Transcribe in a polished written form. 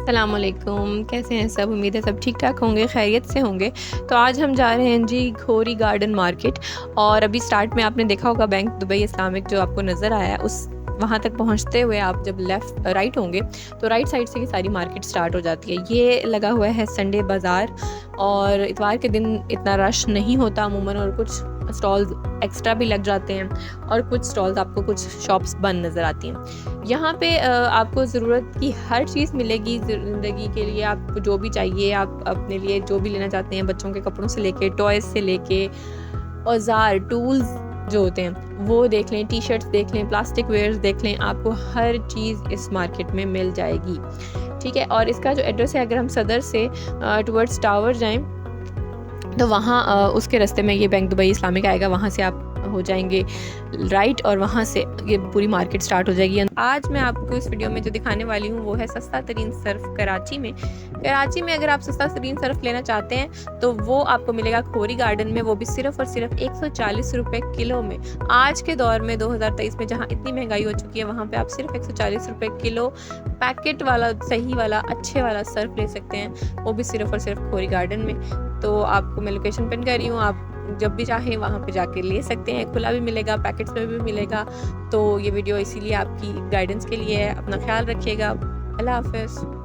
अस्सलामुअलैकुम, कैसे हैं सब। उम्मीद है सब ठीक ठाक होंगे, खैरियत से होंगे। तो आज हम जा रहे हैं जी खोरी गार्डन मार्केट। और अभी स्टार्ट में आपने देखा होगा बैंक दुबई इस्लामिक जो आपको नज़र आया, उस वहाँ तक पहुँचते हुए आप जब लेफ़्ट राइट होंगे तो राइट साइड से ये सारी मार्केट स्टार्ट हो जाती है। ये लगा हुआ है संडे बाज़ार, और इतवार के दिन इतना रश नहीं होता अमूमन, और कुछ स्टॉल्स एक्स्ट्रा भी लग जाते हैं और कुछ स्टॉल्स आपको कुछ शॉप्स बंद नज़र आती हैं। यहाँ पे आपको ज़रूरत की हर चीज़ मिलेगी ज़िंदगी के लिए। आपको जो भी चाहिए, आप अपने लिए जो भी लेना चाहते हैं, बच्चों के कपड़ों से लेके टॉयज़ से लेके औज़ार टूल्स जो होते हैं वो देख लें, टी शर्ट्स देख लें, प्लास्टिक वेयर्स देख लें, आपको हर चीज़ इस मार्केट में मिल जाएगी। ठीक है। और इसका जो एड्रेस है, अगर हम सदर से टुवर्ड्स टावर जाएं तो वहाँ उसके रास्ते में ये बैंक दुबई इस्लामिक आएगा, वहाँ से आप हो जाएंगे राइट, और वहाँ से ये पूरी मार्केट स्टार्ट हो जाएगी। आज मैं आपको इस वीडियो में जो दिखाने वाली हूँ वो है सस्ता तरीन सर्फ कराची में। कराची में अगर आप सस्ता तरीन सर्फ लेना चाहते हैं तो वो आपको मिलेगा खोरी गार्डन में, वो भी सिर्फ और सिर्फ 140 रुपये किलो में। आज के दौर में 2023 में जहाँ इतनी महंगाई हो चुकी है, वहाँ पे आप सिर्फ 140 रुपये किलो पैकेट वाला सही वाला अच्छे वाला सर्फ ले सकते हैं, वो भी सिर्फ और सिर्फ खोरी गार्डन में। तो आपको मैं लोकेशन पिन कर रही हूँ, आप जब भी चाहें वहाँ पे जाके ले सकते हैं। खुला भी मिलेगा, पैकेट्स में भी मिलेगा। तो ये वीडियो इसीलिए आपकी गाइडेंस के लिए है। अपना ख्याल रखिएगा। अल्लाह हाफ़िज़।